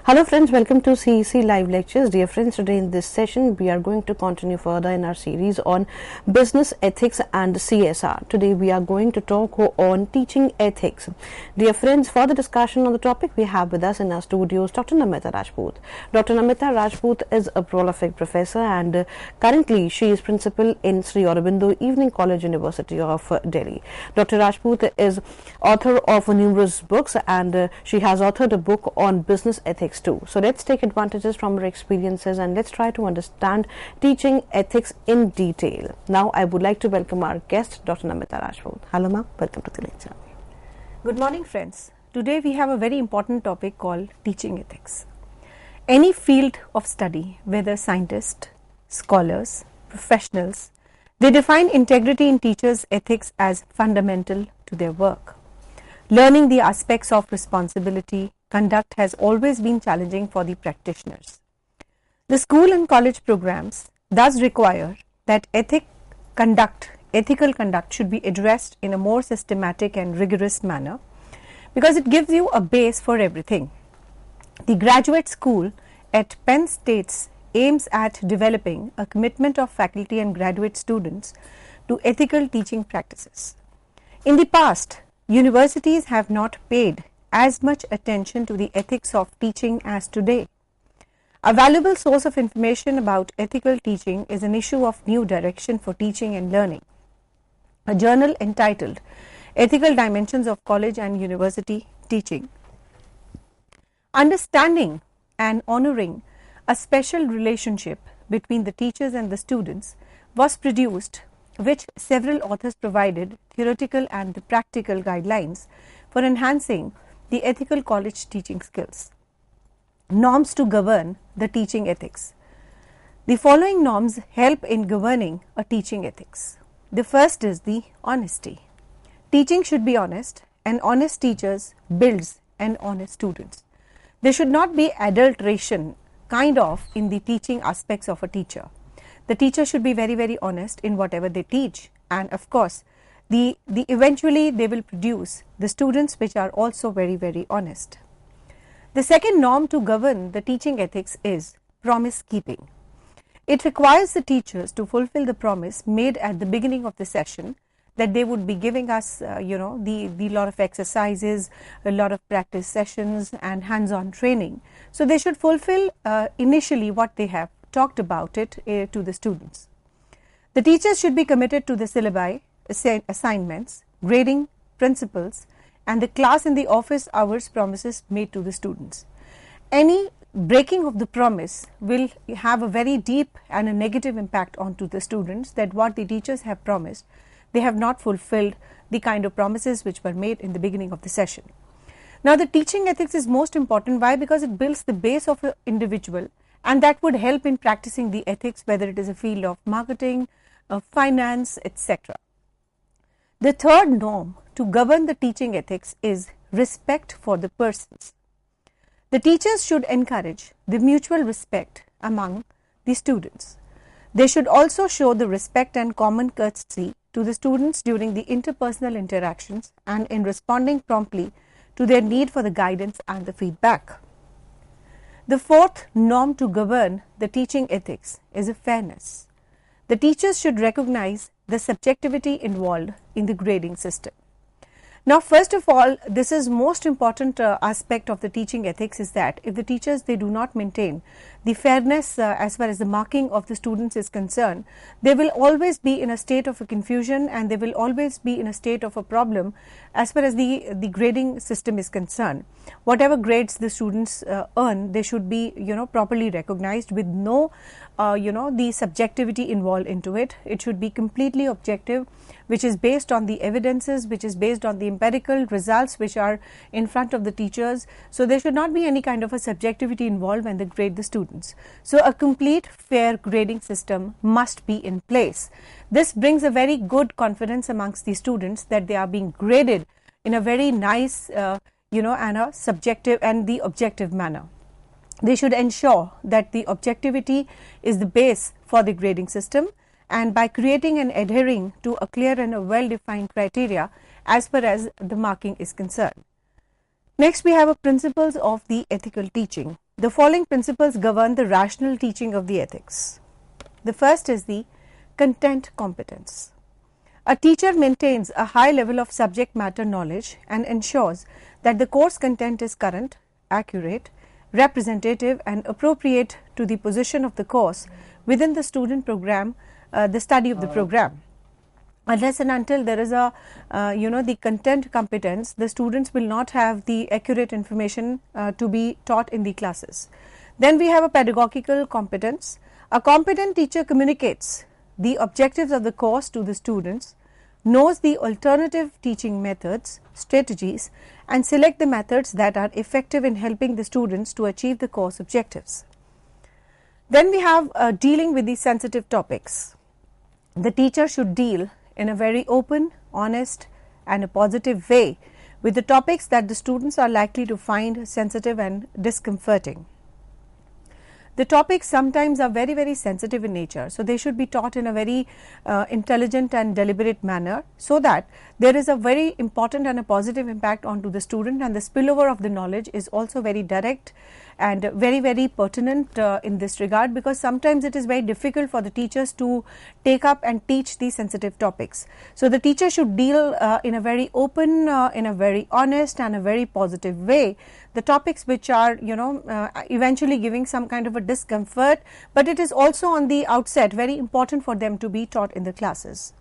Hello friends, welcome to CEC live lectures. Dear friends, today in this session we are going to continue further in our series on business ethics and CSR. Today we are going to talk on teaching ethics. Dear friends, for the discussion on the topic we have with us in our studios Dr. Namita Rajput. Dr. Namita Rajput is a prolific professor and currently she is principal in Sri Aurobindo Evening College, University of Delhi. Dr. Rajput is author of numerous books and she has authored a book on business ethics too. So let's take advantages from her experiences and let's try to understand teaching ethics in detail. Now I would like to welcome our guest, Dr. Namita Rajput. Hello ma'am, welcome to the lecture. Good morning friends. Today we have a very important topic called teaching ethics. Any field of study, whether scientists, scholars, professionals, they define integrity in teachers' ethics as fundamental to their work. Learning the aspects of responsibility, conduct has always been challenging for the practitioners. The school and college programs thus require that ethical conduct should be addressed in a more systematic and rigorous manner because it gives you a base for everything. The graduate school at Penn State aims at developing a commitment of faculty and graduate students to ethical teaching practices. In the past, universities have not paid as much attention to the ethics of teaching as today. A valuable source of information about ethical teaching is an issue of new direction for teaching and learning, a journal entitled Ethical Dimensions of College and University Teaching. Understanding and honoring a special relationship between the teachers and the students was produced, which several authors provided theoretical and the practical guidelines for enhancing the ethical college teaching skills. Norms to govern the teaching ethics. The following norms help in governing a teaching ethics. The first is the honesty. Teaching should be honest, and honest teachers builds an honest students. There should not be adulteration in the teaching aspects of a teacher. The teacher should be very, very honest in whatever they teach, and of course eventually they will produce the students which are also very, very honest. The second norm to govern the teaching ethics is promise keeping. It requires the teachers to fulfill the promise made at the beginning of the session that they would be giving us the lot of exercises, a lot of practice sessions and hands-on training. So they should fulfill initially what they have talked about it to the students. The teachers should be committed to the syllabi, assignments, grading principles and the class and the office hours promises made to the students. Any breaking of the promise will have a very deep and a negative impact onto the students, that what the teachers have promised, they have not fulfilled the kind of promises which were made in the beginning of the session. Now the teaching ethics is most important. Why? Because it builds the base of an individual, and that would help in practicing the ethics, whether it is a field of marketing, of finance, etc. The third norm to govern the teaching ethics is respect for the persons. The teachers should encourage the mutual respect among the students. They should also show the respect and common courtesy to the students during the interpersonal interactions and in responding promptly to their need for the guidance and the feedback. The fourth norm to govern the teaching ethics is a fairness. The teachers should recognize the subjectivity involved in the grading system. Now first of all, this is most important aspect of the teaching ethics is that if the teachers they do not maintain the fairness as far as the marking of the students is concerned, they will always be in a state of a confusion and they will always be in a state of a problem as far as the grading system is concerned. Whatever grades the students earn, they should be properly recognized with no the subjectivity involved into it. It should be completely objective, which is based on the evidences, which is based on the empirical results which are in front of the teachers. So there should not be any kind of a subjectivity involved when they grade the students. So a complete fair grading system must be in place. This brings a very good confidence amongst the students that they are being graded in a very nice and a subjective and the objective manner. They should ensure that the objectivity is the base for the grading system, and by creating and adhering to a clear and a well-defined criteria as far as the marking is concerned. Next, we have principles of the ethical teaching. the following principles govern the rational teaching of the ethics. The first is the content competence. A teacher maintains a high level of subject matter knowledge and ensures that the course content is current, accurate, representative and appropriate to the position of the course within the student program, the study of the program. Unless and until there is a the content competence, the students will not have the accurate information to be taught in the classes. Then we have a pedagogical competence. A competent teacher communicates the objectives of the course to the students, knows the alternative teaching methods, strategies and select the methods that are effective in helping the students to achieve the course objectives. Then we have dealing with the sensitive topics. The teacher should deal in a very open, honest and a positive way with the topics that the students are likely to find sensitive and discomforting. The topics sometimes are very, very sensitive in nature, so they should be taught in a very intelligent and deliberate manner, so that there is a very important and a positive impact onto the student, and the spillover of the knowledge is also very direct and very, very pertinent in this regard, because sometimes it is very difficult for the teachers to take up and teach these sensitive topics. So the teacher should deal in a very open, in a very honest and a very positive way the topics which are eventually giving some kind of a discomfort, but it is also on the outset very important for them to be taught in the classes.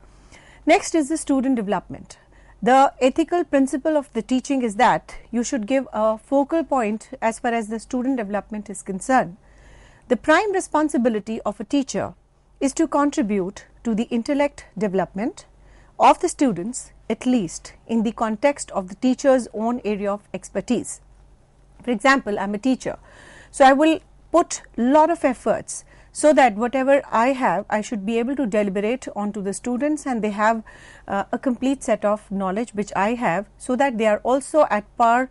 Next is the student development. The ethical principle of the teaching is that you should give a focal point as far as the student development is concerned. The prime responsibility of a teacher is to contribute to the intellect development of the students, at least in the context of the teacher's own area of expertise. For example, I am a teacher, so I will put lot of efforts so that whatever I have, I should be able to deliberate onto the students, and they have a complete set of knowledge which I have, so that they are also at par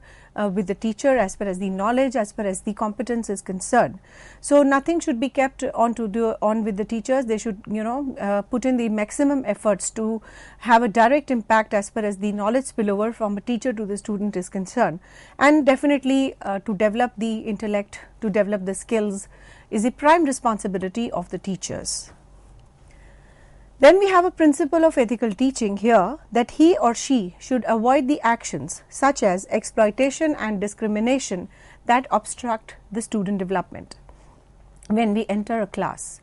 with the teacher as far as the knowledge, as far as the competence is concerned. So nothing should be kept on with the teachers. They should put in the maximum efforts to have a direct impact as far as the knowledge spillover from a teacher to the student is concerned, and definitely to develop the intellect, to develop the skills is the prime responsibility of the teachers. Then we have a principle of ethical teaching here, that he or she should avoid the actions such as exploitation and discrimination that obstruct the student development when we enter a class.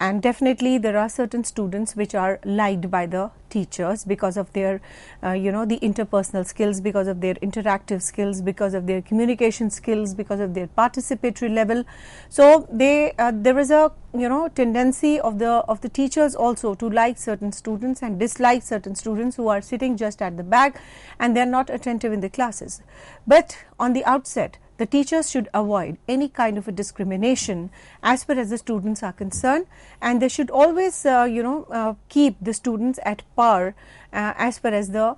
And definitely there are certain students which are liked by the teachers because of their the interpersonal skills, because of their interactive skills, because of their communication skills, because of their participatory level. So there is a tendency of the teachers also to like certain students and dislike certain students who are sitting just at the back and they are not attentive in the classes. But on the outset, the teachers should avoid any kind of a discrimination as far as the students are concerned, and they should always keep the students at par as far as the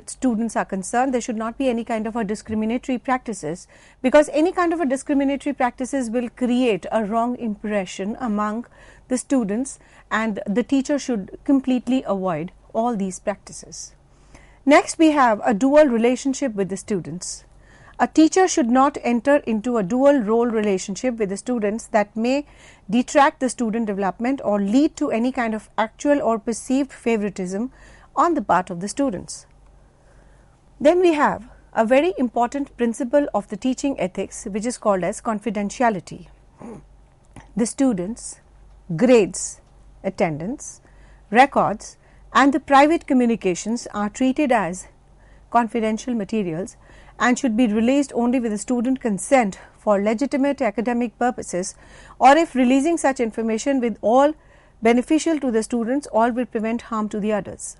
students are concerned. There should not be any kind of a discriminatory practices, because any kind of a discriminatory practices will create a wrong impression among the students, and the teacher should completely avoid all these practices. Next, we have a dual relationship with the students. A teacher should not enter into a dual role relationship with the students that may detract the student development or lead to any kind of actual or perceived favoritism on the part of the students. Then we have a very important principle of the teaching ethics, which is called as confidentiality. The students' grades, attendance, records and the private communications are treated as confidential materials and should be released only with the student consent for legitimate academic purposes, or if releasing such information with all beneficial to the students, all will prevent harm to the others.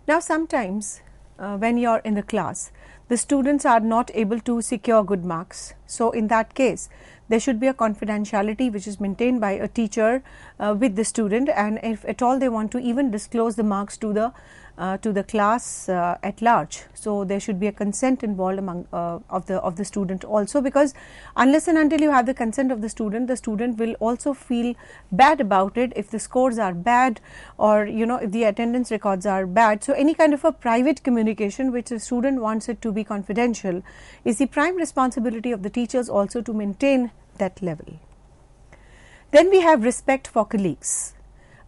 Now sometimes when you are in the class, the students are not able to secure good marks. So in that case, there should be a confidentiality which is maintained by a teacher with the student, and if at all they want to even disclose the marks to the class at large, so there should be a consent involved among of the student also, because unless and until you have the consent of the student will also feel bad about it if the scores are bad, or if the attendance records are bad. So any kind of a private communication which the student wants it to be confidential is the prime responsibility of the teachers also to maintain that level. Then we have respect for colleagues.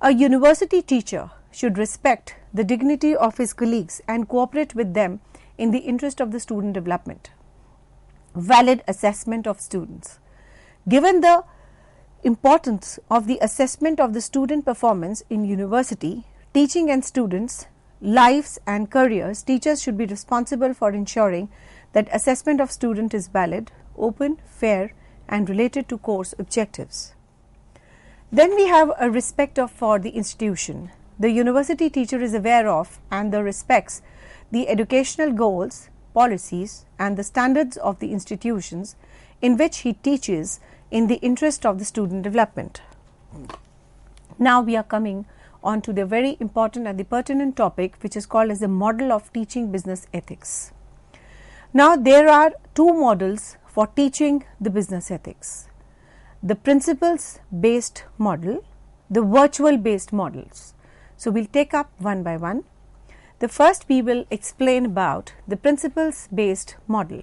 A university teacher should respect the dignity of his colleagues and cooperate with them in the interest of the student development. Valid assessment of students. Given the importance of the assessment of the student performance in university, teaching and students' lives and careers, teachers should be responsible for ensuring that assessment of student is valid, open, fair and related to course objectives. Then we have a respect for the institution. The university teacher is aware of and respects the educational goals, policies and the standards of the institutions in which he teaches in the interest of the student development. Now we are coming on to the very important and the pertinent topic, which is called as the model of teaching business ethics. Now there are two models for teaching the business ethics: the principles based model, the virtual based models. So we'll take up one by one. The first we will explain about the principles based model.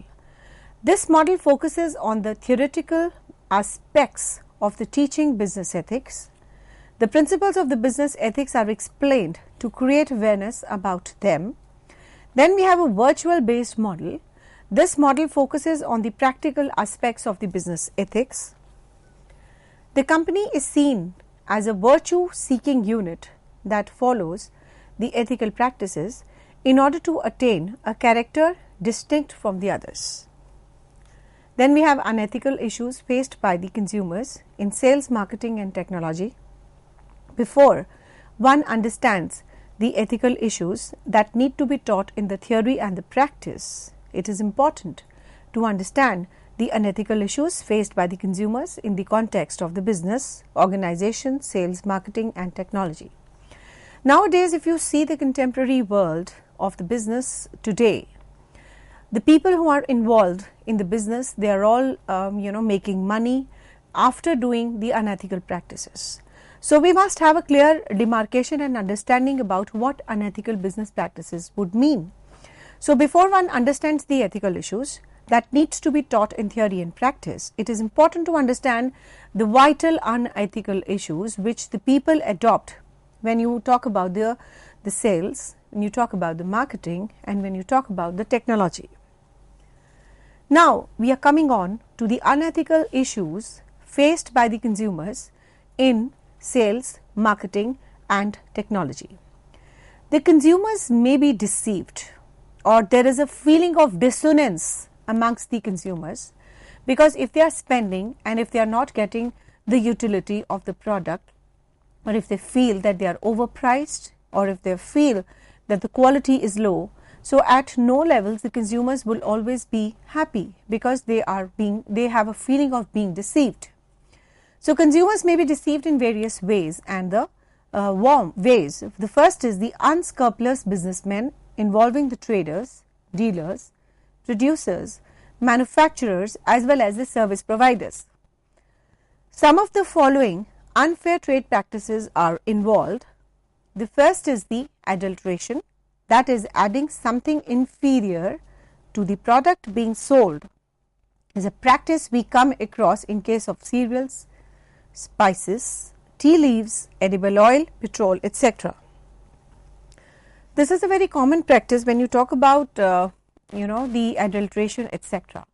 This model focuses on the theoretical aspects of the teaching business ethics. The principles of the business ethics are explained to create awareness about them. Then we have a virtual based model. This model focuses on the practical aspects of the business ethics. The company is seen as a virtue seeking unit that follows the ethical practices in order to attain a character distinct from the others. Then we have unethical issues faced by the consumers in sales, marketing and technology. Before one understands the ethical issues that need to be taught in the theory and the practice, it is important to understand the unethical issues faced by the consumers in the context of the business, organization, sales, marketing and technology. Nowadays, if you see the contemporary world of the business today, the people who are involved in the business, they are all making money after doing the unethical practices. So we must have a clear demarcation and understanding about what unethical business practices would mean. So before one understands the ethical issues that needs to be taught in theory and practice, it is important to understand the vital unethical issues which the people adopt when you talk about the sales, when you talk about the marketing and when you talk about the technology. Now we are coming on to the unethical issues faced by the consumers in sales, marketing and technology. The consumers may be deceived, or there is a feeling of dissonance amongst the consumers, because if they are spending and if they are not getting the utility of the product, or if they feel that they are overpriced, or if they feel that the quality is low, so at no levels the consumers will always be happy, because they have a feeling of being deceived. So consumers may be deceived in various ways, and the warm ways. The first is the unscrupulous businessmen involving the traders, dealers, producers, manufacturers as well as the service providers. Some of the following unfair trade practices are involved. The first is the adulteration, that is adding something inferior to the product being sold. Is a practice we come across in case of cereals, spices, tea leaves, edible oil, petrol, etc. This is a very common practice when you talk about the adulteration, etc.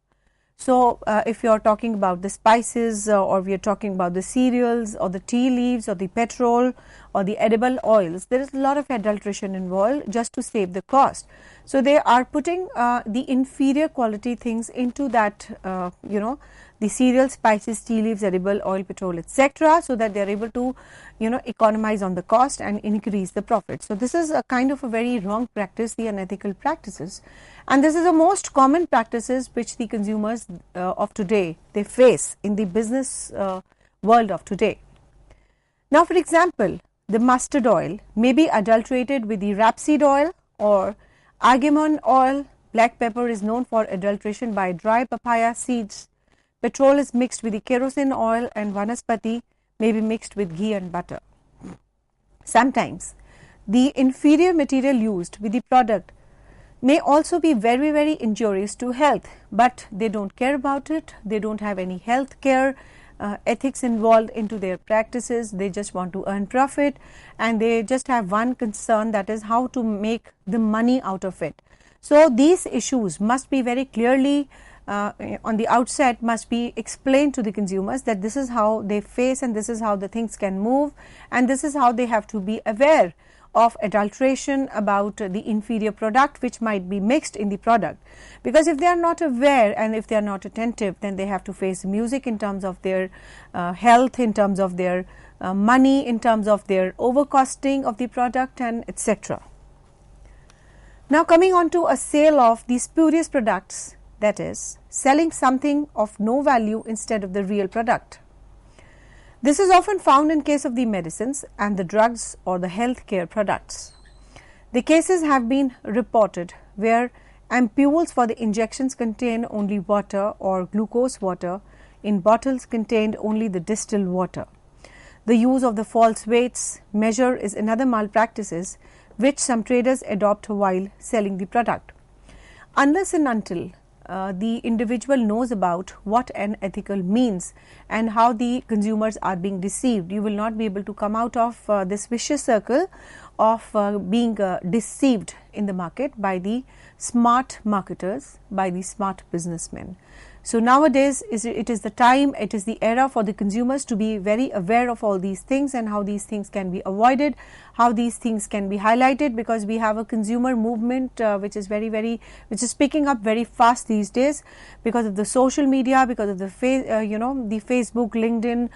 So if you are talking about the spices or we are talking about the cereals or the tea leaves or the petrol or the edible oils, there is a lot of adulteration involved just to save the cost. So they are putting the inferior quality things into that the cereal, spices, tea leaves, edible oil, petrol, etc., so that they are able to economize on the cost and increase the profit. So this is a kind of a very wrong practice, the unethical practices, and this is the most common practices which the consumers of today they face in the business world of today. Now for example, the mustard oil may be adulterated with the rapeseed oil or argan oil. Black pepper is known for adulteration by dry papaya seeds. Petrol is mixed with the kerosene oil, and vanaspati may be mixed with ghee and butter. Sometimes the inferior material used with the product may also be very, very injurious to health, but they don't care about it. They don't have any health care ethics involved into their practices. They just want to earn profit, and they just have one concern, that is how to make the money out of it. So these issues must be very clearly on the outset must be explained to the consumers, that this is how they face and this is how the things can move, and this is how they have to be aware of adulteration, about the inferior product which might be mixed in the product. Because if they are not aware and if they are not attentive, then they have to face music in terms of their health, in terms of their money, in terms of their overcosting of the product, and etc. Now coming on to a sale of the spurious products, that is selling something of no value instead of the real product. This is often found in case of the medicines and the drugs or the healthcare products. The cases have been reported where ampules for the injections contain only water or glucose water in bottles contained only the distilled water. The use of the false weights measure is another malpractices which some traders adopt while selling the product. Unless and until the individual knows about what an ethical means and how the consumers are being deceived, you will not be able to come out of this vicious circle of being deceived in the market by the smart marketers, by the smart businessmen. So nowadays it is the time, it is the era for the consumers to be very aware of all these things and how these things can be avoided, how these things can be highlighted, because we have a consumer movement which is picking up very fast these days because of the social media, because of the the Facebook, LinkedIn,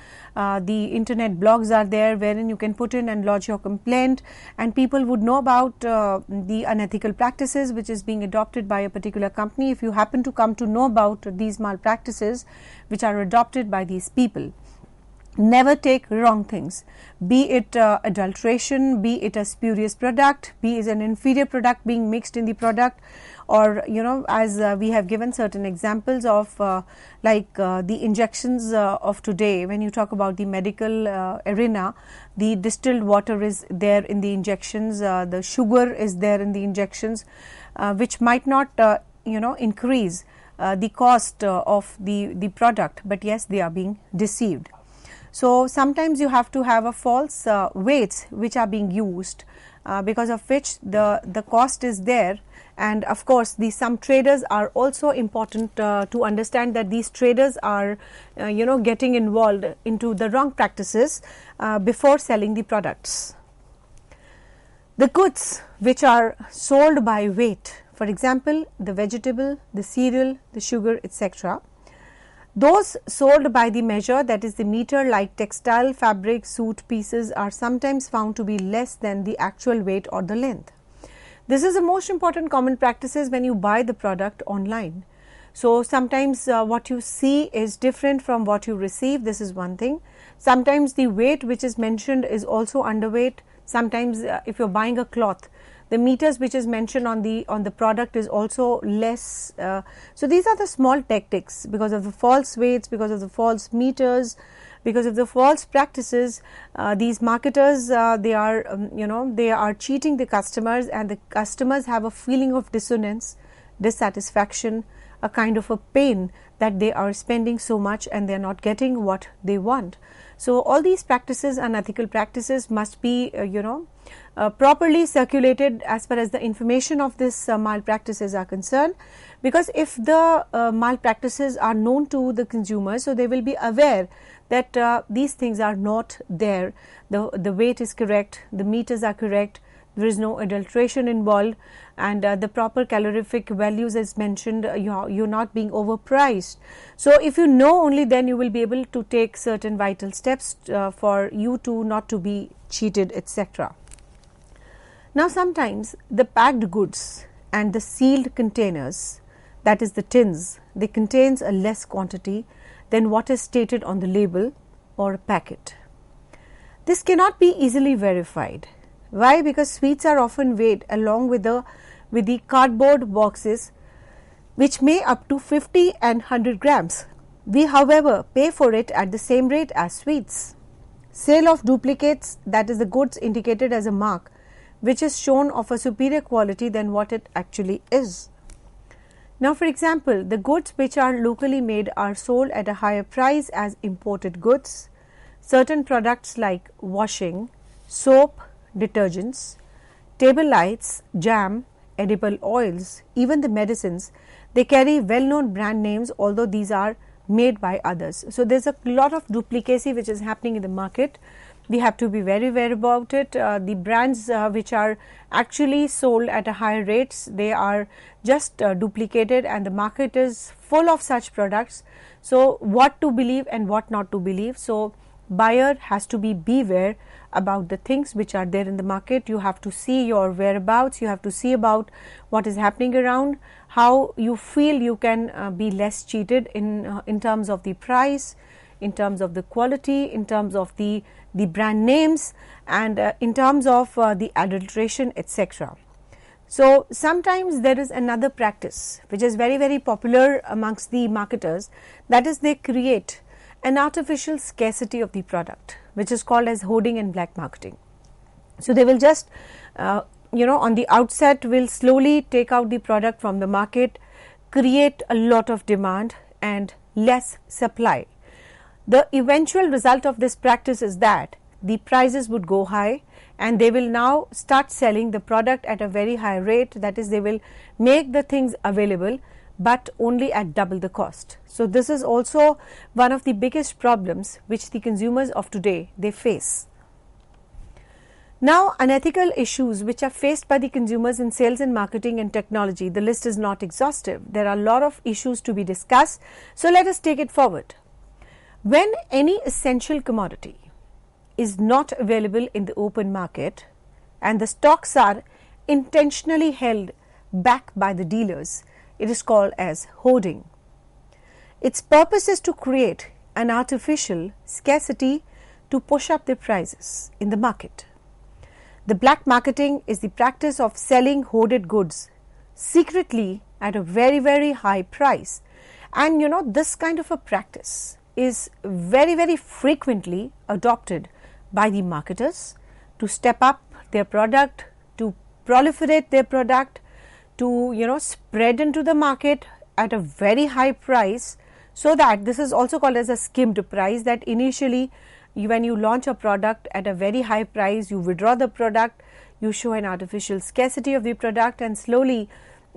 the internet blogs are there wherein you can put in and lodge your complaint, and people would know about the unethical practices which is being adopted by a particular company. If you happen to come to know about these malpractices which are adopted by these people, never take wrong things, be it adulteration, be it a spurious product, be it an inferior product being mixed in the product, or as we have given certain examples of the injections of today. When you talk about the medical arena, the distilled water is there in the injections, the sugar is there in the injections, which might not increase the cost of the product, but yes, they are being deceived. So sometimes you have to have a false weights which are being used, because of which the cost is there. And of course some traders are also important to understand that these traders are getting involved into the wrong practices before selling the products. The goods which are sold by weight, for example the vegetable, the cereal, the sugar, etc., those sold by the measure, that is the meter, like textile, fabric, suit pieces, are sometimes found to be less than the actual weight or the length. This is the most important common practices when you buy the product online. So sometimes what you see is different from what you receive. This is one thing. Sometimes the weight which is mentioned is also underweight. Sometimes if you are buying a cloth, the meters which is mentioned on the product is also less. So these are the small tactics, because of the false weights, because of the false meters, because of the false practices. These marketers they are cheating the customers, and the customers have a feeling of dissonance, dissatisfaction, a kind of a pain that they are spending so much and they are not getting what they want. So all these practices, unethical practices, must be properly circulated as far as the information of this malpractices are concerned, because if the malpractices are known to the consumers, so they will be aware that these things are not there, the weight is correct, the meters are correct, there is no adulteration involved, and the proper calorific values as mentioned, you're not being overpriced. So if you know, only then you will be able to take certain vital steps for you to not to be cheated, etc. Now sometimes the packed goods and the sealed containers, that is the tins, they contains a less quantity than what is stated on the label or packet. This cannot be easily verified. Why? Because sweets are often weighed along with the cardboard boxes, which may up to 50 and 100 grams. We however pay for it at the same rate as sweets. Sale of duplicates, that is the goods indicated as a mark, which is shown of a superior quality than what it actually is. Now, for example, the goods which are locally made are sold at a higher price as imported goods. Certain products like washing, soap, detergents, table lights, jam, edible oils, even the medicines, they carry well-known brand names, although these are made by others. So, there is a lot of duplicacy which is happening in the market. We have to be very aware about it. The brands which are actually sold at a higher rates, they are just duplicated, and the market is full of such products. So, what to believe and what not to believe. So, buyer has to be beware about the things which are there in the market. You have to see your whereabouts, you have to see about what is happening around, how you feel you can be less cheated in terms of the price, in terms of the quality, in terms of the brand names, and in terms of the adulteration, etc. So, sometimes there is another practice which is very popular amongst the marketers, that is, they create an artificial scarcity of the product, which is called as hoarding and black marketing. So, they will just on the outset will slowly take out the product from the market, create a lot of demand and less supply. The eventual result of this practice is that the prices would go high, and they will now start selling the product at a very high rate, that is, they will make the things available, but only at double the cost. So, this is also one of the biggest problems which the consumers of today they face. Now, unethical issues which are faced by the consumers in sales and marketing and technology, the list is not exhaustive. There are a lot of issues to be discussed. So, let us take it forward. When any essential commodity is not available in the open market and the stocks are intentionally held back by the dealers, it is called as hoarding. Its purpose is to create an artificial scarcity to push up the prices in the market. The black marketing is the practice of selling hoarded goods secretly at a very high price, and this kind of a practice is very frequently adopted by the marketers to step up their product, to proliferate their product, to spread into the market at a very high price, so that this is also called as a skimmed price, that initially when you launch a product at a very high price, you withdraw the product, you show an artificial scarcity of the product, and slowly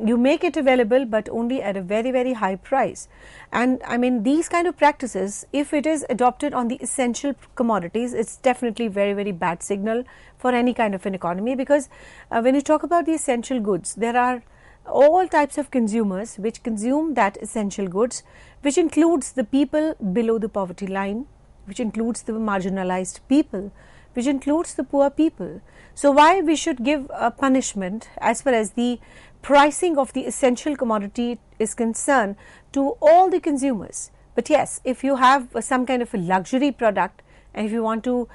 you make it available, but only at a very high price. And I mean, these kind of practices, if it is adopted on the essential commodities, it's definitely very bad signal for any kind of an economy, because when you talk about the essential goods, there are all types of consumers which consume that essential goods, which includes the people below the poverty line, which includes the marginalized people, which includes the poor people. So, why we should give a punishment as far as the pricing of the essential commodity is concerned to all the consumers? But yes, if you have some kind of a luxury product, and if you want to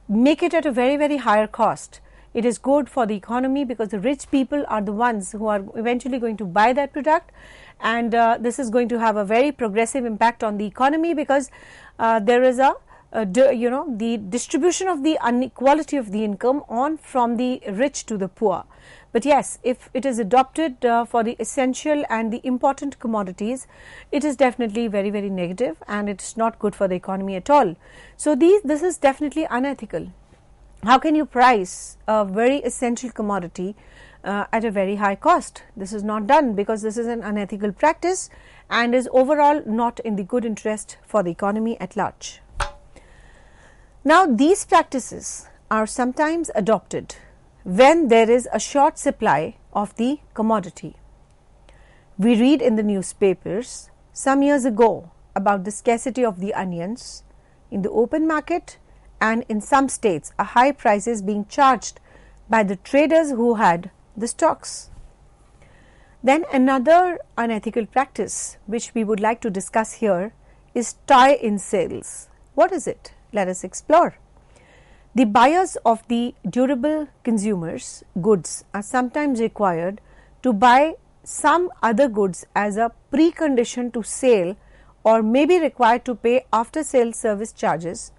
make it at a very higher cost, it is good for the economy, because the rich people are the ones who are eventually going to buy that product, and this is going to have a very progressive impact on the economy, because there is the distribution of the inequality of the income on from the rich to the poor. But yes, if it is adopted for the essential and the important commodities, it is definitely very negative, and it is not good for the economy at all. So, this is definitely unethical. How can you price a very essential commodity at a very high cost? This is not done, because this is an unethical practice and is overall not in the good interest for the economy at large. Now, these practices are sometimes adopted when there is a short supply of the commodity. We read in the newspapers some years ago about the scarcity of the onions in the open market, and in some states a high price is being charged by the traders who had the stocks. Then another unethical practice which we would like to discuss here is tie-in sales. What is it? Let us explore. The buyers of the durable consumers goods are sometimes required to buy some other goods as a precondition to sale, or may be required to pay after sale service charges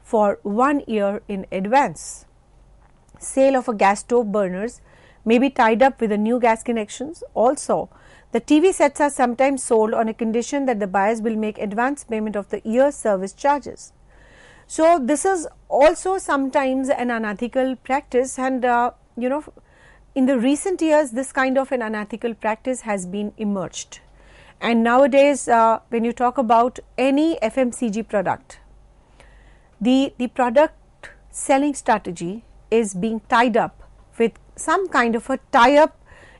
for 1 year in advance. sale of a gas stove burners may be tied up with the new gas connections. Also, the TV sets are sometimes sold on a condition that the buyers will make advance payment of the year's service charges. So, this is also sometimes an unethical practice, and in the recent years this kind of an unethical practice has been emerged. And nowadays when you talk about any FMCG product, the product selling strategy is being tied up with some kind of a tie-up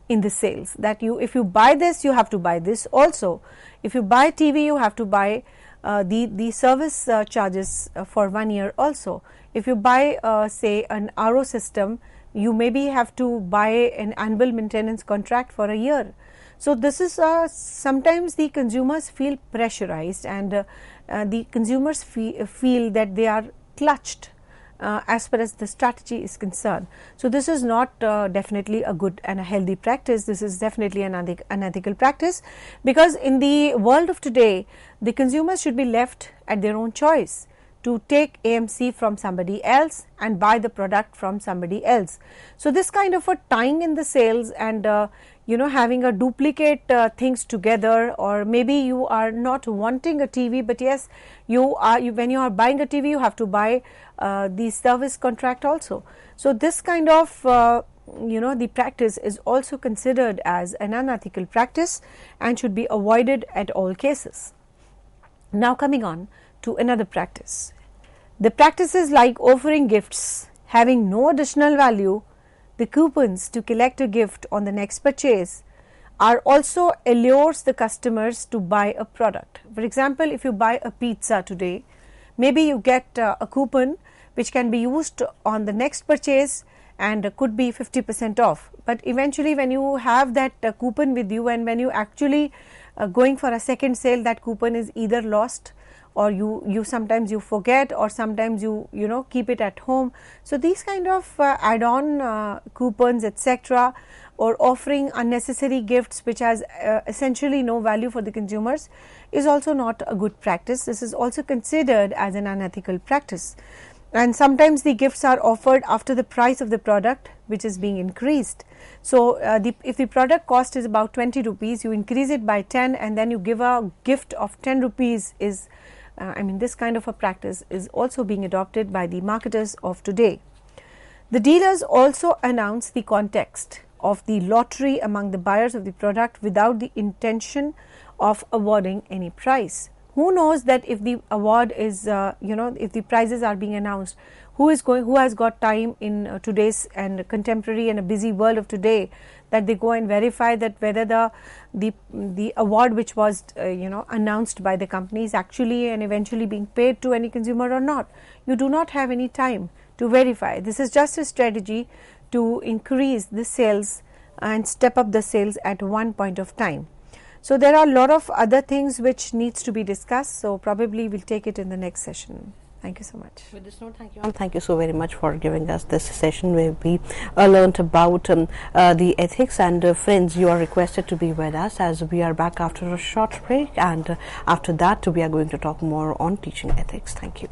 in the sales, that if you buy this, you have to buy this also. If you buy TV, you have to buy the service charges for 1 year also. If you buy say an RO system, you maybe have to buy an annual maintenance contract for a year. So, this is sometimes the consumers feel pressurized, and the consumers feel that they are clutched as far as the strategy is concerned. So, this is not definitely a good and a healthy practice. This is definitely an unethical practice, because in the world of today, the consumers should be left at their own choice to take AMC from somebody else and buy the product from somebody else. So, this kind of a tying in the sales and having a duplicate things together, or maybe you are not wanting a TV, but yes, when you are buying a TV, you have to buy the service contract also. So, this kind of the practice is also considered as an unethical practice and should be avoided at all cases. Now, coming on to another practice. The practices like offering gifts having no additional value, the coupons to collect a gift on the next purchase, are also allures the customers to buy a product. For example, if you buy a pizza today, maybe you get a coupon which can be used on the next purchase and could be 50% off. But eventually when you have that coupon with you, and when you actually going for a second sale, that coupon is either lost, or you sometimes you forget, or sometimes you keep it at home. So, these kind of add-on coupons, etc., or offering unnecessary gifts which has essentially no value for the consumers, is also not a good practice. This is also considered as an unethical practice. And sometimes the gifts are offered after the price of the product which is being increased. So, if the product cost is about 20 rupees, you increase it by 10 and then you give a gift of 10 rupees is this kind of a practice is also being adopted by the marketers of today. The dealers also announce the context of the lottery among the buyers of the product without the intention of awarding any prize. Who knows that if the award is if the prizes are being announced, who has got time in today's and contemporary and a busy world of today, that they go and verify that whether the award which was announced by the company is actually and eventually being paid to any consumer or not. You do not have any time to verify. This is just a strategy to increase the sales and step up the sales at one point of time. So, there are a lot of other things which needs to be discussed. So, probably we will take it in the next session. Thank you so much. With this note, thank you. Thank you so very much for giving us this session where we learnt about the ethics. And friends, you are requested to be with us as we are back after a short break, and after that we are going to talk more on teaching ethics. Thank you.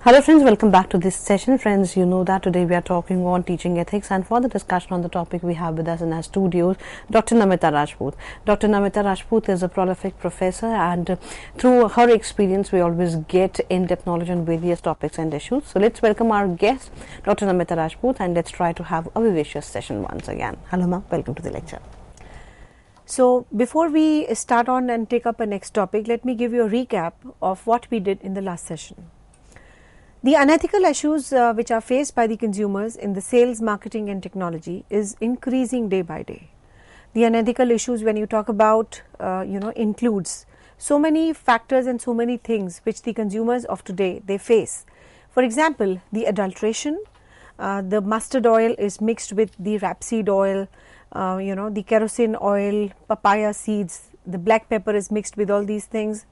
Hello friends, welcome back to this session. Friends, you know that today we are talking on teaching ethics, and for the discussion on the topic we have with us in our studios Dr. Namita Rajput. Dr. Namita Rajput is a prolific professor, and through her experience we always get in-depth knowledge on various topics and issues. So let's welcome our guest Dr. Namita Rajput, and let's try to have a vivacious session once again. Hello ma'am, welcome to the lecture. So before we start on and take up a next topic, let me give you a recap of what we did in the last session. The unethical issues which are faced by the consumers in the sales, marketing and technology is increasing day by day. The unethical issues, when you talk about, includes so many factors and so many things which the consumers of today they face. For example, the adulteration, the mustard oil is mixed with the rapeseed oil, the kerosene oil, papaya seeds, the black pepper is mixed with all these things.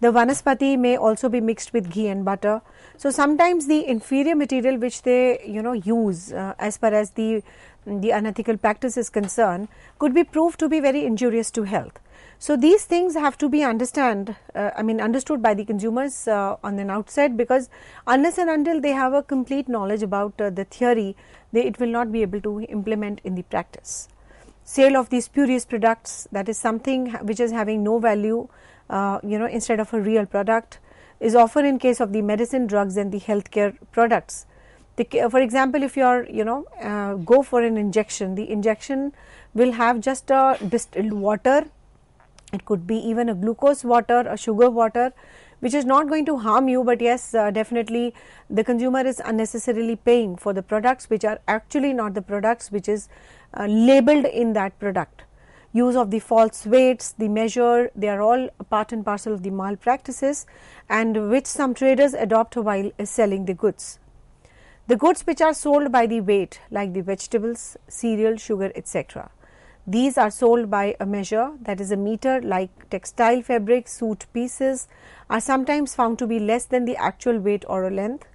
The vanaspati may also be mixed with ghee and butter. So sometimes the inferior material which they use as far as the unethical practice is concerned could be proved to be very injurious to health. So these things have to be understood by the consumers on an outset, because unless and until they have a complete knowledge about the theory, it will not be able to implement in the practice. Sale of these spurious products, that is something which is having no value, instead of a real product, is often in case of the medicine, drugs and the healthcare products. For example, if you are go for an injection, the injection will have just a distilled water. It could be even a glucose water, a sugar water, which is not going to harm you, but yes, definitely the consumer is unnecessarily paying for the products which are actually not the products which is labeled in that product. Use of the false weights, the measure, they are all part and parcel of the malpractices, and which some traders adopt while selling the goods. The goods which are sold by the weight, like the vegetables, cereal, sugar, etc. These are sold by a measure, that is a meter, like textile fabric, suit pieces are sometimes found to be less than the actual weight or length.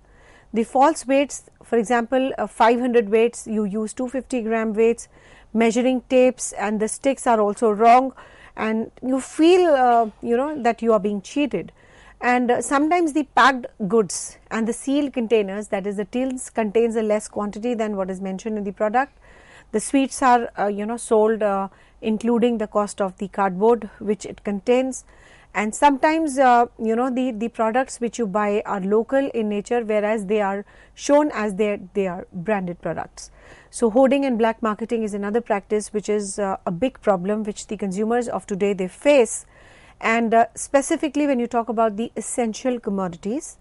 The false weights, for example, 500 weights, you use 250 gram weights. Measuring tapes and the sticks are also wrong, and you feel that you are being cheated. And sometimes the packed goods and the sealed containers, that is the tins, contains a less quantity than what is mentioned in the product. The sweets are sold including the cost of the cardboard which it contains, and sometimes the products which you buy are local in nature, whereas they are shown as they are branded products. So hoarding and black marketing is another practice which is a big problem which the consumers of today they face, and specifically when you talk about the essential commodities,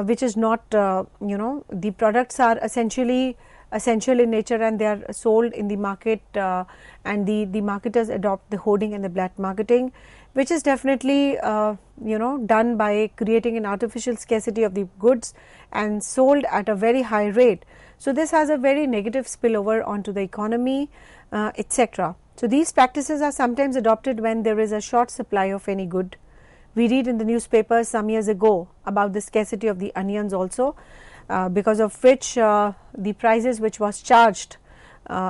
which is not the products are essentially essential in nature and they are sold in the market, and the marketers adopt the hoarding and the black marketing, which is definitely done by creating an artificial scarcity of the goods and sold at a very high rate. So this has a very negative spillover onto the economy, etc. So these practices are sometimes adopted when there is a short supply of any good. We read in the newspapers some years ago about the scarcity of the onions also, because of which the prices which was charged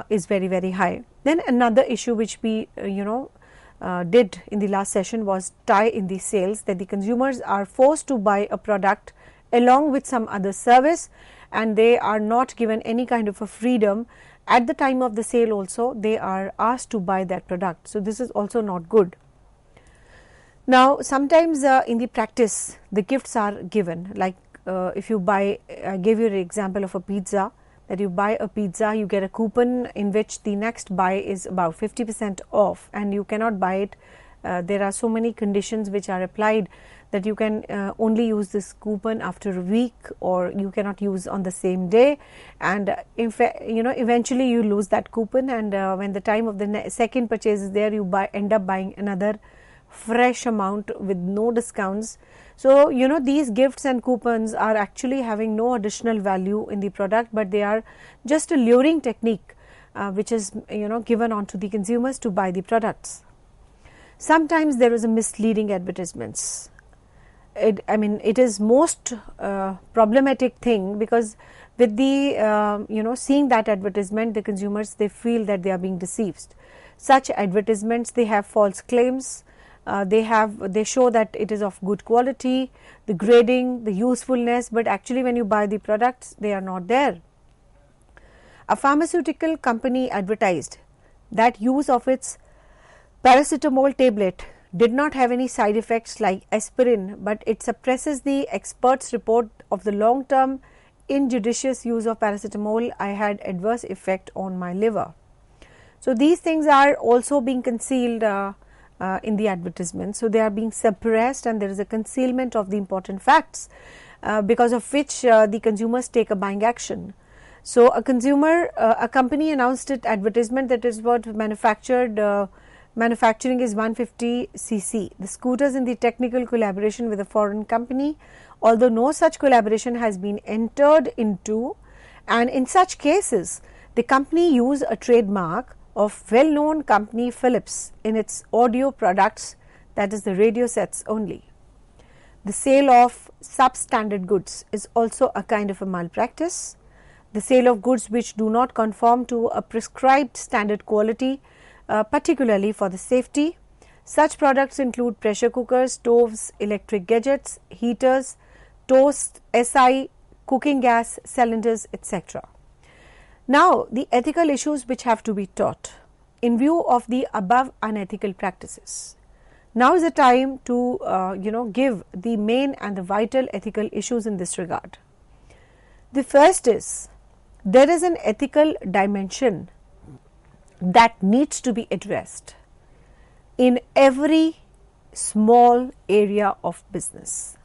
is very, very high. Then another issue which we did in the last session was tie in the sales, that the consumers are forced to buy a product along with some other service, and they are not given any kind of a freedom. At the time of the sale also they are asked to buy that product. So this is also not good. Now sometimes in the practice the gifts are given, like if you buy, I gave you an example of a pizza, that you buy a pizza, you get a coupon in which the next buy is about 50% off, and you cannot buy it. There are so many conditions which are applied that you can only use this coupon after a week, or you cannot use on the same day, and eventually you lose that coupon, and when the time of the second purchase is there, you end up buying another fresh amount with no discounts. So these gifts and coupons are actually having no additional value in the product, but they are just a luring technique which is given on to the consumers to buy the products. Sometimes there is a misleading advertisements. It is most problematic thing, because with the seeing that advertisement, the consumers they feel that they are being deceived. Such advertisements, they have false claims, They show that it is of good quality, the grading, the usefulness, but actually when you buy the products, they are not there. A pharmaceutical company advertised that use of its paracetamol tablet did not have any side effects like aspirin, but it suppresses the expert's report of the long term injudicious use of paracetamol. I had adverse effect on my liver. So these things are also being concealed in the advertisement. So they are being suppressed, and there is a concealment of the important facts because of which the consumers take a buying action. So a company announced its advertisement that is what manufacturing is 150 cc. The scooters in the technical collaboration with a foreign company, although no such collaboration has been entered into, and in such cases the company use a trademark of well known company Philips in its audio products, that is the radio sets only. The sale of substandard goods is also a kind of a malpractice. The sale of goods which do not conform to a prescribed standard quality, particularly for the safety. Such products include pressure cookers, stoves, electric gadgets, heaters, toast, SI, cooking gas, cylinders, etc. Now, the ethical issues which have to be taught in view of the above unethical practices. Now is the time to give the main and the vital ethical issues in this regard. The first is, there is an ethical dimension that needs to be addressed in every small area of business.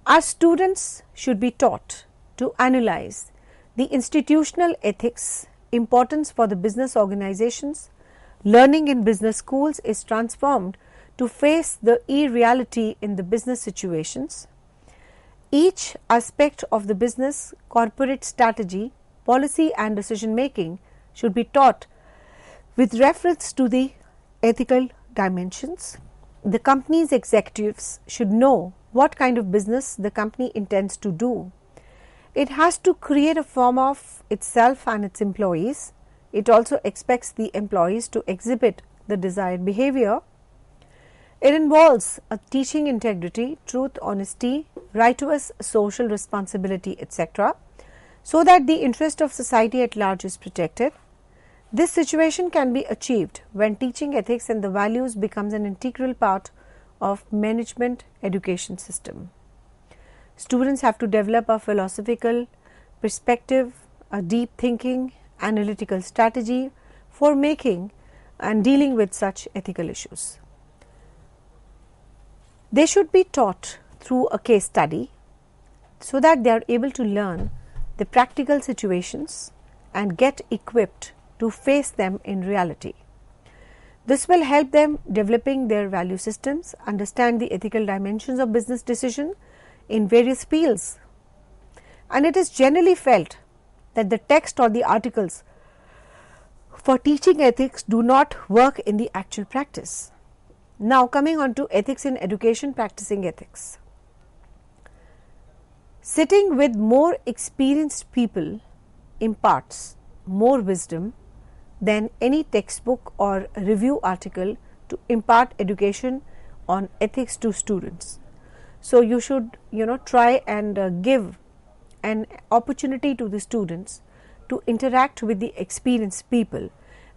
Our students should be taught to analyze the institutional ethics, importance for the business organizations. Learning in business schools is transformed to face the irreality in the business situations. Each aspect of the business, corporate strategy, policy and decision making should be taught with reference to the ethical dimensions. The company's executives should know what kind of business the company intends to do. It has to create a form of itself and its employees. It also expects the employees to exhibit the desired behavior. It involves a teaching integrity, truth, honesty, righteous social responsibility, etc., so that the interest of society at large is protected. This situation can be achieved when teaching ethics and the values becomes an integral part of management education system. Students have to develop a philosophical perspective, a deep thinking, analytical strategy for making and dealing with such ethical issues. They should be taught through a case study so that they are able to learn the practical situations and get equipped to face them in reality. This will help them developing their value systems, understand the ethical dimensions of business decision in various fields. And it is generally felt that the text or the articles for teaching ethics do not work in the actual practice. Now coming on to ethics in education, practicing ethics. Sitting with more experienced people imparts more wisdom than any textbook or review article to impart education on ethics to students. So you should try and give an opportunity to the students to interact with the experienced people,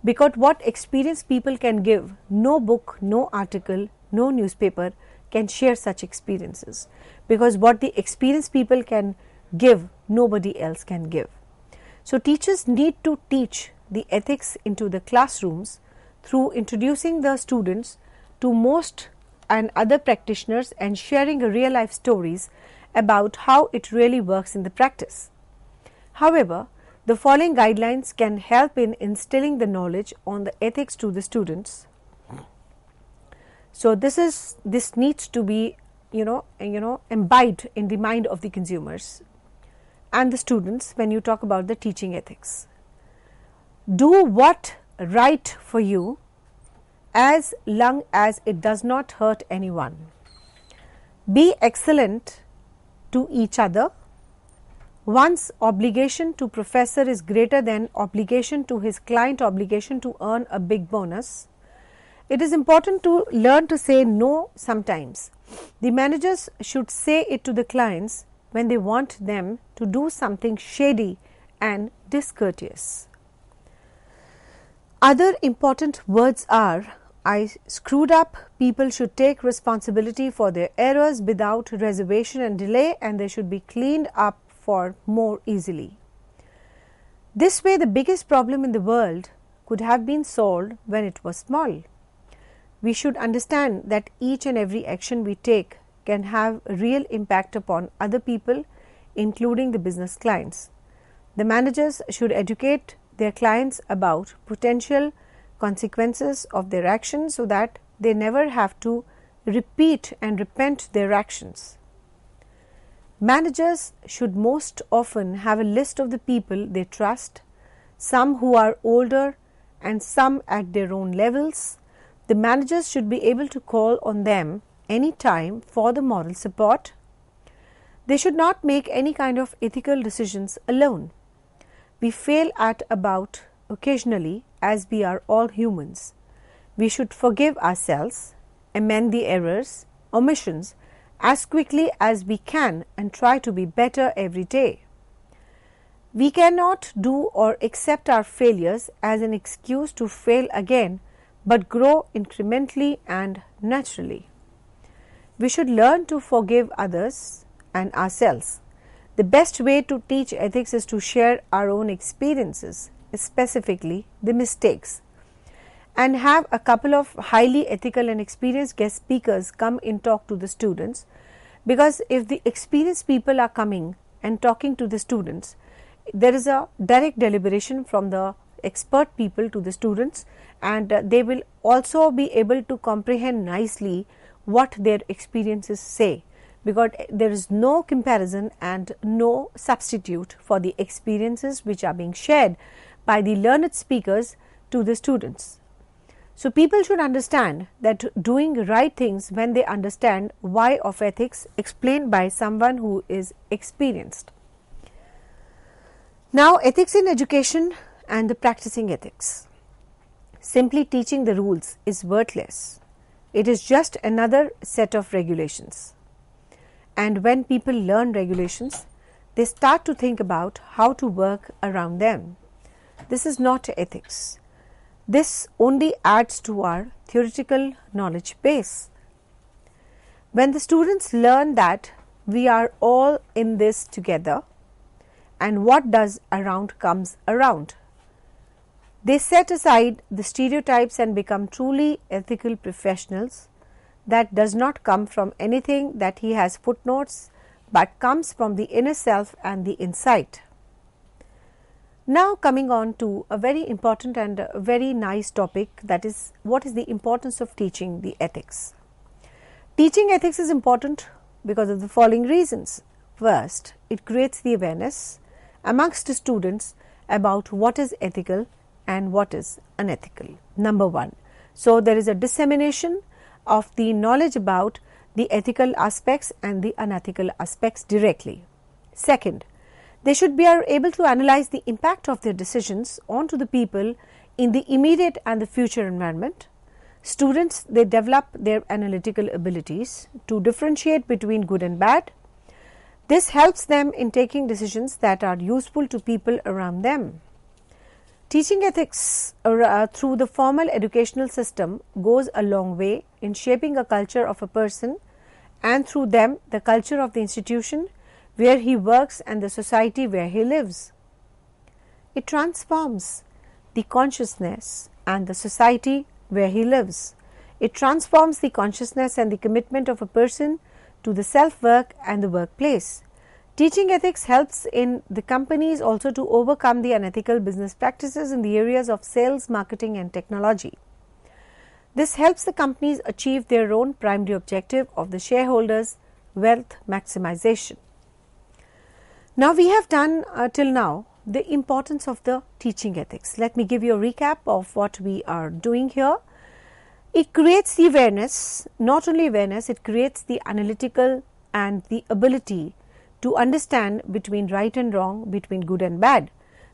because what experienced people can give, no book, no article, no newspaper can share such experiences, because what the experienced people can give, nobody else can give. So teachers need to teach the ethics into the classrooms through introducing the students to most and other practitioners and sharing real life stories about how it really works in the practice. However, the following guidelines can help in instilling the knowledge on the ethics to the students. So this needs to be imbibed in the mind of the consumers and the students when you talk about the teaching ethics. Do what right for you as long as it does not hurt anyone. Be excellent to each other. One's obligation to professor is greater than obligation to his client obligation to earn a big bonus. It is important to learn to say no sometimes. The managers should say it to the clients when they want them to do something shady and discourteous. Other important words are, I screwed up. People should take responsibility for their errors without reservation and delay, and they should be cleaned up for more easily. This way, the biggest problem in the world could have been solved when it was small. We should understand that each and every action we take can have a real impact upon other people, including the business clients. The managers should educate their clients about potential consequences of their actions so that they never have to repeat and repent their actions. Managers should most often have a list of the people they trust, some who are older and some at their own levels. The managers should be able to call on them any time for the moral support. They should not make any kind of ethical decisions alone. We fail at about occasionally, as we are all humans. We should forgive ourselves, amend the errors, omissions as quickly as we can and try to be better every day. We cannot do or accept our failures as an excuse to fail again, but grow incrementally and naturally. We should learn to forgive others and ourselves. The best way to teach ethics is to share our own experiences, specifically the mistakes, and have a couple of highly ethical and experienced guest speakers come and talk to the students, because if the experienced people are coming and talking to the students, there is a direct deliberation from the expert people to the students, and they will also be able to comprehend nicely what their experiences say, because there is no comparison and no substitute for the experiences which are being shared by the learned speakers to the students. So, people should understand that doing right things when they understand why of ethics explained by someone who is experienced. Now, ethics in education and the practicing ethics. Simply teaching the rules is worthless. It is just another set of regulations. And when people learn regulations, they start to think about how to work around them. This is not ethics. This only adds to our theoretical knowledge base. When the students learn that we are all in this together and what does around comes around, they set aside the stereotypes and become truly ethical professionals. That does not come from anything that he has footnotes, but comes from the inner self and the insight. Now, coming on to a very important and a very nice topic, that is, what is the importance of teaching the ethics. Teaching ethics is important because of the following reasons. First, it creates the awareness amongst the students about what is ethical and what is unethical. Number one. So, there is a dissemination of the knowledge about the ethical aspects and the unethical aspects directly. Second, they should be able to analyze the impact of their decisions onto the people in the immediate and the future environment. Students, they develop their analytical abilities to differentiate between good and bad. This helps them in taking decisions that are useful to people around them. Teaching ethics through the formal educational system goes a long way in shaping a culture of a person, and through them the culture of the institution where he works and the society where he lives. It transforms the consciousness and the society where he lives. It transforms the consciousness and the commitment of a person to the self-work and the workplace. Teaching ethics helps in the companies also to overcome the unethical business practices in the areas of sales, marketing and technology. This helps the companies achieve their own primary objective of the shareholders' wealth maximization. Now, we have done till now the importance of the teaching ethics. Let me give you a recap of what we are doing here. It creates the awareness, not only awareness, it creates the analytical and the ability to understand between right and wrong, between good and bad.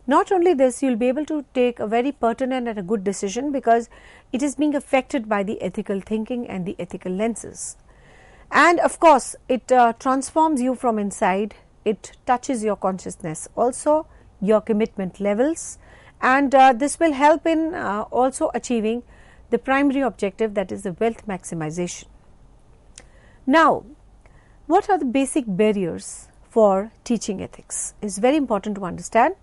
Not only this, you will be able to take a very pertinent and a good decision because it is being affected by the ethical thinking and the ethical lenses. And of course, it transforms you from inside, it touches your consciousness also, your commitment levels, and this will help in also achieving the primary objective, that is the wealth maximization. Now, what are the basic barriers for teaching ethics? It is very important to understand,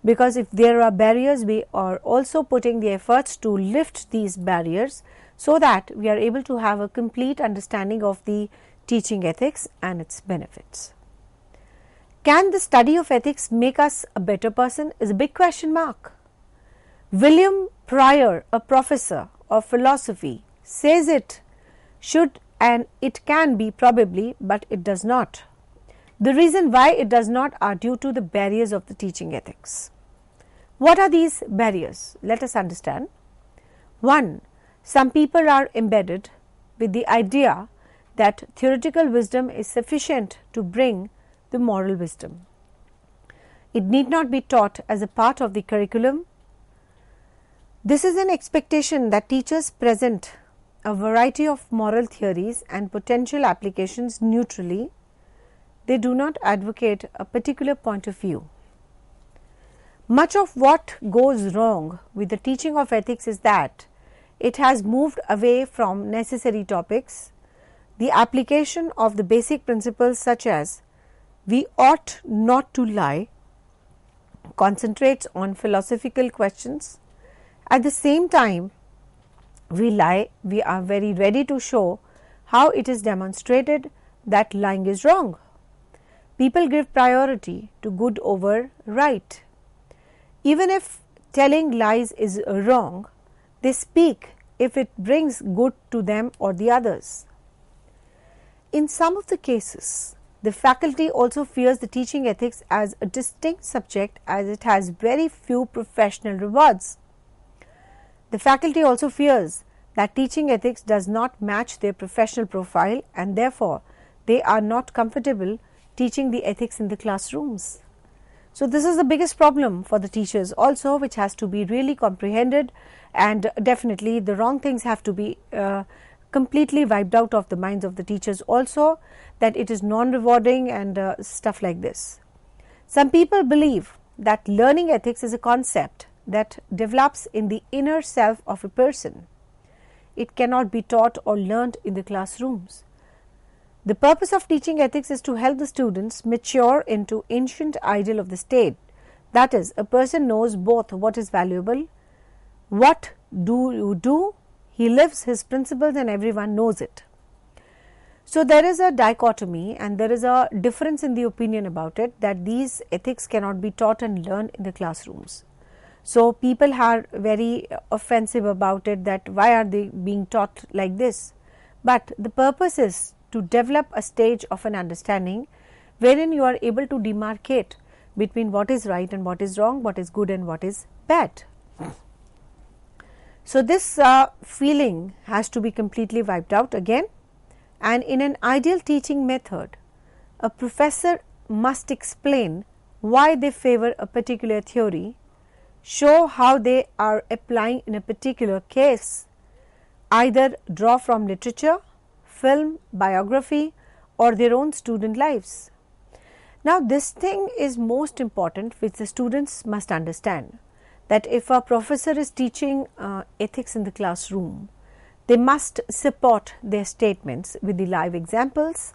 because if there are barriers, we are also putting the efforts to lift these barriers so that we are able to have a complete understanding of the teaching ethics and its benefits. Can the study of ethics make us a better person is a big question mark. William Pryor, a professor of philosophy, says it should and it can be probably, but it does not. The reason why it does not are due to the barriers of the teaching ethics. What are these barriers? Let us understand. 1. Some people are embedded with the idea that theoretical wisdom is sufficient to bring the moral wisdom. It need not be taught as a part of the curriculum. This is an expectation that teachers present a variety of moral theories and potential applications neutrally. They do not advocate a particular point of view. Much of what goes wrong with the teaching of ethics is that it has moved away from necessary topics. The application of the basic principles such as we ought not to lie concentrates on philosophical questions. At the same time, we lie, we are very ready to show how it is demonstrated that lying is wrong. People give priority to good over right. Even if telling lies is wrong, they speak if it brings good to them or the others. In some of the cases, the faculty also fears the teaching ethics as a distinct subject, as it has very few professional rewards. The faculty also fears that teaching ethics does not match their professional profile, and therefore they are not comfortable teaching the ethics in the classrooms. So, this is the biggest problem for the teachers also, which has to be really comprehended, and definitely the wrong things have to be completely wiped out of the minds of the teachers also, that it is non-rewarding and stuff like this. Some people believe that learning ethics is a concept that develops in the inner self of a person. It cannot be taught or learnt in the classrooms. The purpose of teaching ethics is to help the students mature into ancient ideal of the state. That is, a person knows both what is valuable, what do you do, he lives his principles and everyone knows it. So, there is a dichotomy and there is a difference in the opinion about it, that these ethics cannot be taught and learned in the classrooms. So, people are very offensive about it, that why are they being taught like this, but the purpose is to develop a stage of an understanding wherein you are able to demarcate between what is right and what is wrong, what is good and what is bad. So, this feeling has to be completely wiped out again, and in an ideal teaching method, a professor must explain why they favor a particular theory, show how they are applying in a particular case, either draw from literature, film, biography or their own student lives. Now, this thing is most important, which the students must understand, that if a professor is teaching ethics in the classroom, they must support their statements with the live examples,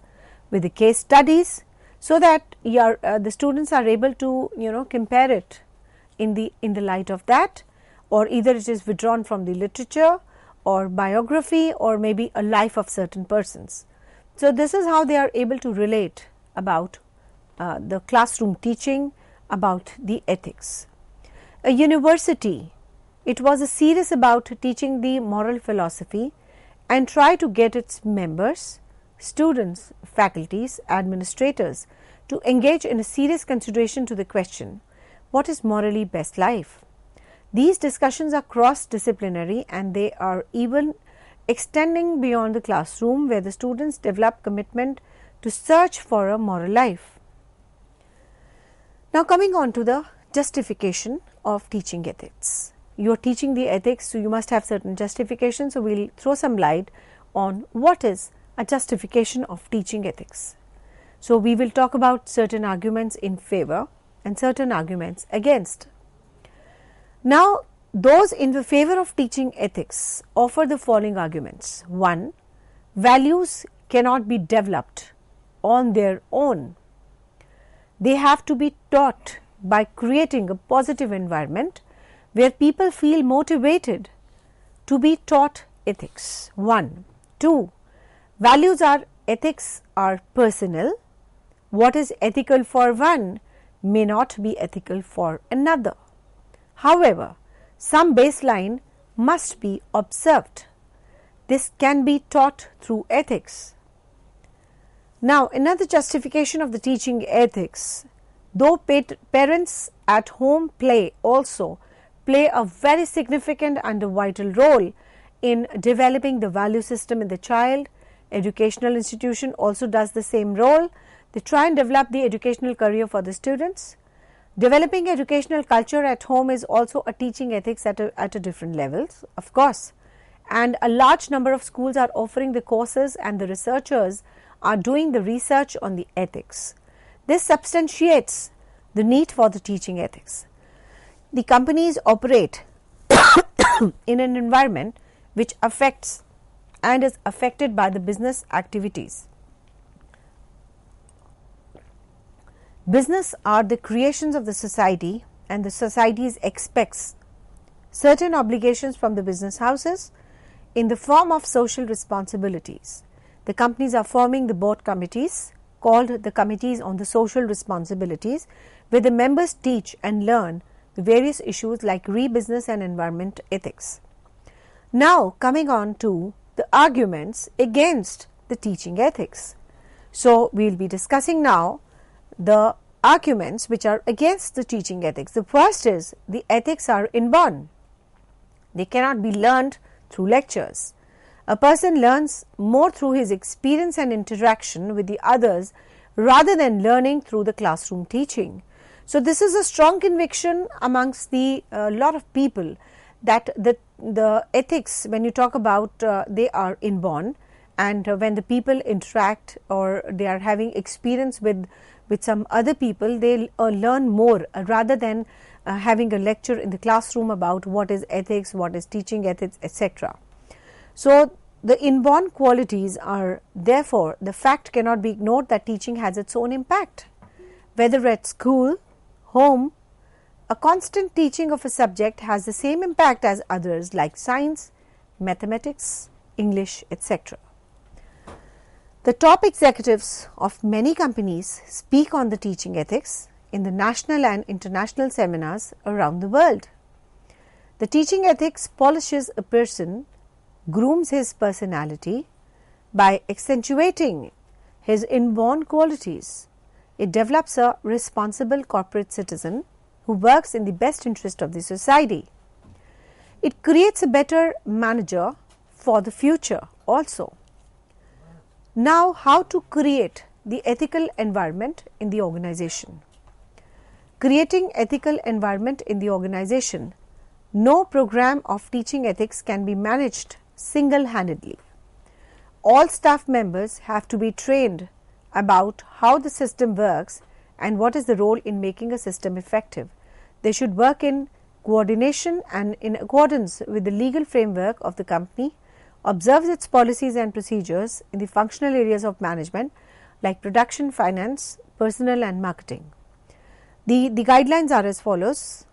with the case studies, so that the students are able to compare it in the light of that, or either it is withdrawn from the literature or biography or maybe a life of certain persons. So, this is how they are able to relate about the classroom teaching, about the ethics. A university, it was a series about teaching the moral philosophy and try to get its members, students, faculties, administrators to engage in a serious consideration to the question, what is morally best life? These discussions are cross-disciplinary and they are even extending beyond the classroom, where the students develop commitment to search for a moral life. Now, coming on to the justification of teaching ethics. You are teaching the ethics, so you must have certain justification. So, we will throw some light on what is a justification of teaching ethics. So, we will talk about certain arguments in favor and certain arguments against. Now, those in the favor of teaching ethics offer the following arguments. 1. Values cannot be developed on their own. They have to be taught by creating a positive environment where people feel motivated to be taught ethics. 1. 2. Ethics are personal. What is ethical for one may not be ethical for another. However, some baseline must be observed. This can be taught through ethics. Now, another justification of the teaching ethics, though parents at home play a very significant and a vital role in developing the value system in the child. Educational institution also does the same role. They try and develop the educational career for the students. Developing educational culture at home is also a teaching ethics at a different levels, of course. And a large number of schools are offering the courses, and the researchers are doing the research on the ethics. This substantiates the need for the teaching ethics. The companies operate in an environment which affects and is affected by the business activities. Business are the creations of the society, and the society expects certain obligations from the business houses in the form of social responsibilities. The companies are forming the board committees called the Committees on the Social Responsibilities, where the members teach and learn the various issues like business and environment ethics. Now, coming on to the arguments against the teaching ethics. So, we will be discussing now the arguments which are against the teaching ethics. The first is the ethics are inborn. They cannot be learned through lectures. A person learns more through his experience and interaction with the others rather than learning through the classroom teaching. So, this is a strong conviction amongst the lot of people that the ethics, when you talk about they are inborn, and when the people interact or they are having experience with some other people, they learn more rather than having a lecture in the classroom about what is ethics, what is teaching ethics, etc. So, the inborn qualities are, therefore, the fact cannot be ignored that teaching has its own impact. Whether at school, home, a constant teaching of a subject has the same impact as others like science, mathematics, English, etc. The top executives of many companies speak on the teaching ethics in the national and international seminars around the world. The teaching ethics polishes a person, grooms his personality by accentuating his inborn qualities. It develops a responsible corporate citizen who works in the best interest of the society. It creates a better manager for the future also. Now, how to create the ethical environment in the organization? Creating ethical environment in the organization. No program of teaching ethics can be managed single-handedly. All staff members have to be trained about how the system works and what is the role in making a system effective. They should work in coordination and in accordance with the legal framework of the company, observes its policies and procedures in the functional areas of management like production, finance, personnel and marketing. The guidelines are as follows.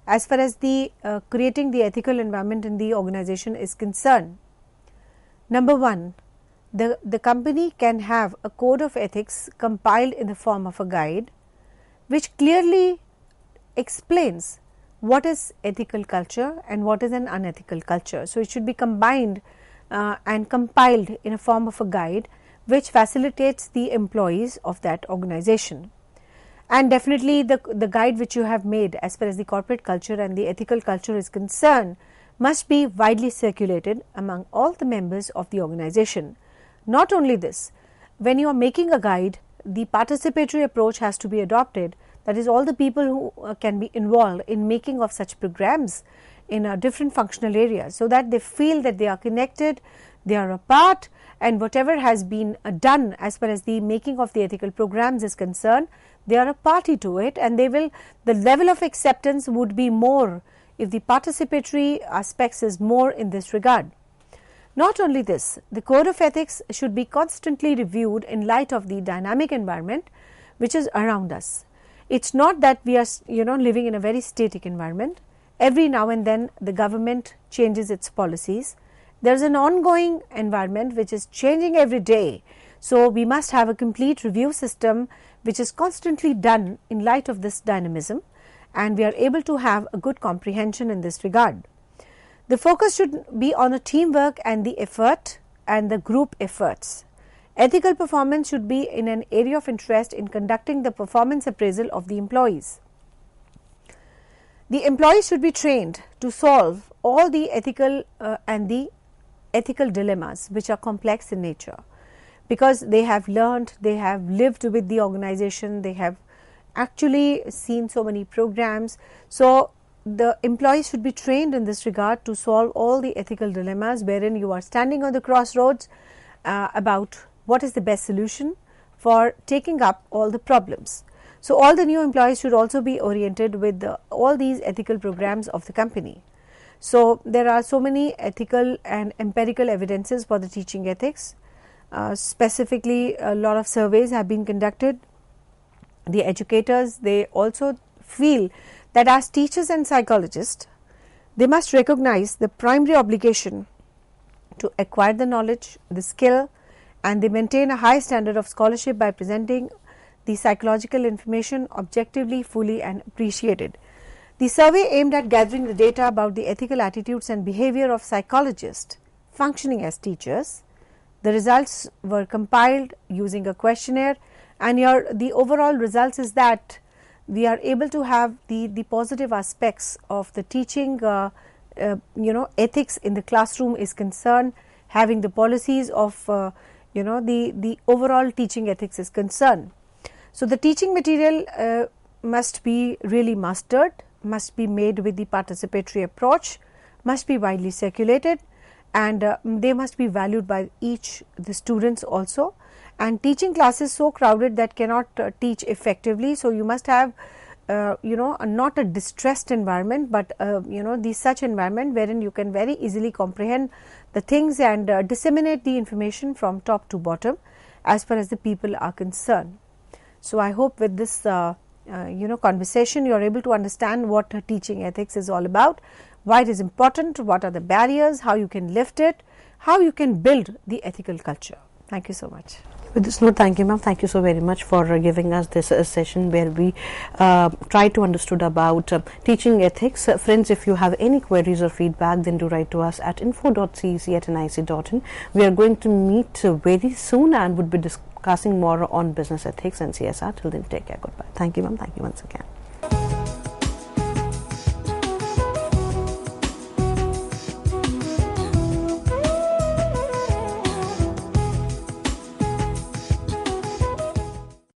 As far as the creating the ethical environment in the organization is concerned. Number 1, the company can have a code of ethics compiled in the form of a guide which clearly explains what is ethical culture and what is an unethical culture. So, it should be combined and compiled in a form of a guide which facilitates the employees of that organization. And definitely the guide which you have made as far as the corporate culture and the ethical culture is concerned must be widely circulated among all the members of the organization. Not only this, when you are making a guide, the participatory approach has to be adopted, that is all the people who can be involved in making of such programs in different functional areas, so that they feel that they are connected, they are a part, and whatever has been done as far as the making of the ethical programs is concerned, they are a party to it, and they will, the level of acceptance would be more if the participatory aspects is more in this regard. Not only this, the code of ethics should be constantly reviewed in light of the dynamic environment which is around us. It's not that we are living in a very static environment. Every now and then the government changes its policies. There is an ongoing environment which is changing every day. So we must have a complete review system which is constantly done in light of this dynamism, and we are able to have a good comprehension in this regard. The focus should be on the teamwork and the effort and the group efforts. Ethical performance should be in an area of interest in conducting the performance appraisal of the employees. The employees should be trained to solve all the ethical and the ethical dilemmas which are complex in nature, because they have learned, they have lived with the organization, they have actually seen so many programs. So the employees should be trained in this regard to solve all the ethical dilemmas wherein you are standing on the crossroads about what is the best solution for taking up all the problems. So all the new employees should also be oriented with all these ethical programs of the company. So there are so many ethical and empirical evidences for the teaching ethics. Specifically, a lot of surveys have been conducted. The educators, they also feel that as teachers and psychologists, they must recognize the primary obligation to acquire the knowledge, the skill, and they maintain a high standard of scholarship by presenting the psychological information objectively, fully, and appreciated. The survey aimed at gathering the data about the ethical attitudes and behavior of psychologists functioning as teachers. The results were compiled using a questionnaire, and the overall results is that we are able to have the positive aspects of the teaching ethics in the classroom is concerned, having the policies of the overall teaching ethics is concerned. So the teaching material must be really mastered, must be made with the participatory approach, must be widely circulated, and they must be valued by the students also. And teaching classes so crowded that cannot teach effectively. So you must have not a distressed environment, but such environment wherein you can very easily comprehend the things and disseminate the information from top to bottom as far as the people are concerned. So I hope with this conversation you are able to understand what teaching ethics is all about, why it is important, what are the barriers, how you can lift it, how you can build the ethical culture. Thank you so much. With this note, thank you, ma'am. Thank you so very much for giving us this session where we try to understood about teaching ethics. Friends, if you have any queries or feedback, then do write to us at info.cec@nic.in. We are going to meet very soon and would be discussing more on business ethics and CSR. Till then, take care. Goodbye. Thank you, ma'am. Thank you once again.